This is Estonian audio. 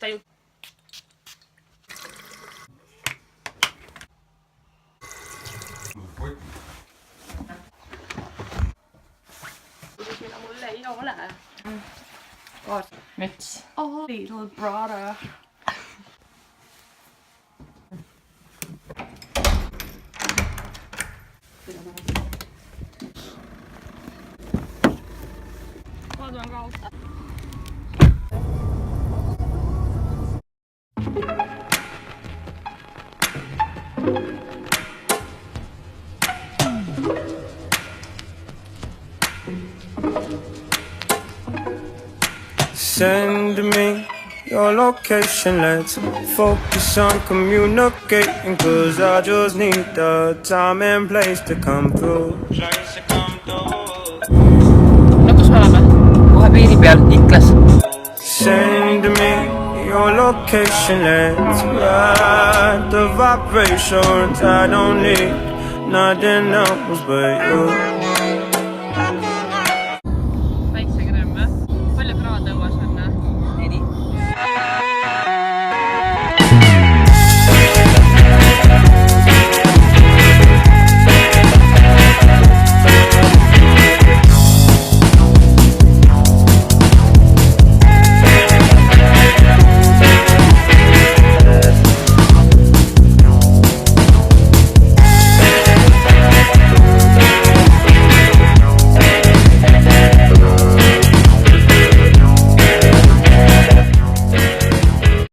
ta ju. Mida mul ei ole. Müts. Oh, little brother. Ma tulen kautta. Send me your location, let's focus on communicating, cause I just need the time and place to come through. No kus me oleme? Kohe piiri peal, Iklas. Send me your location, let's ride the vibrations. I don't need nothing else but you.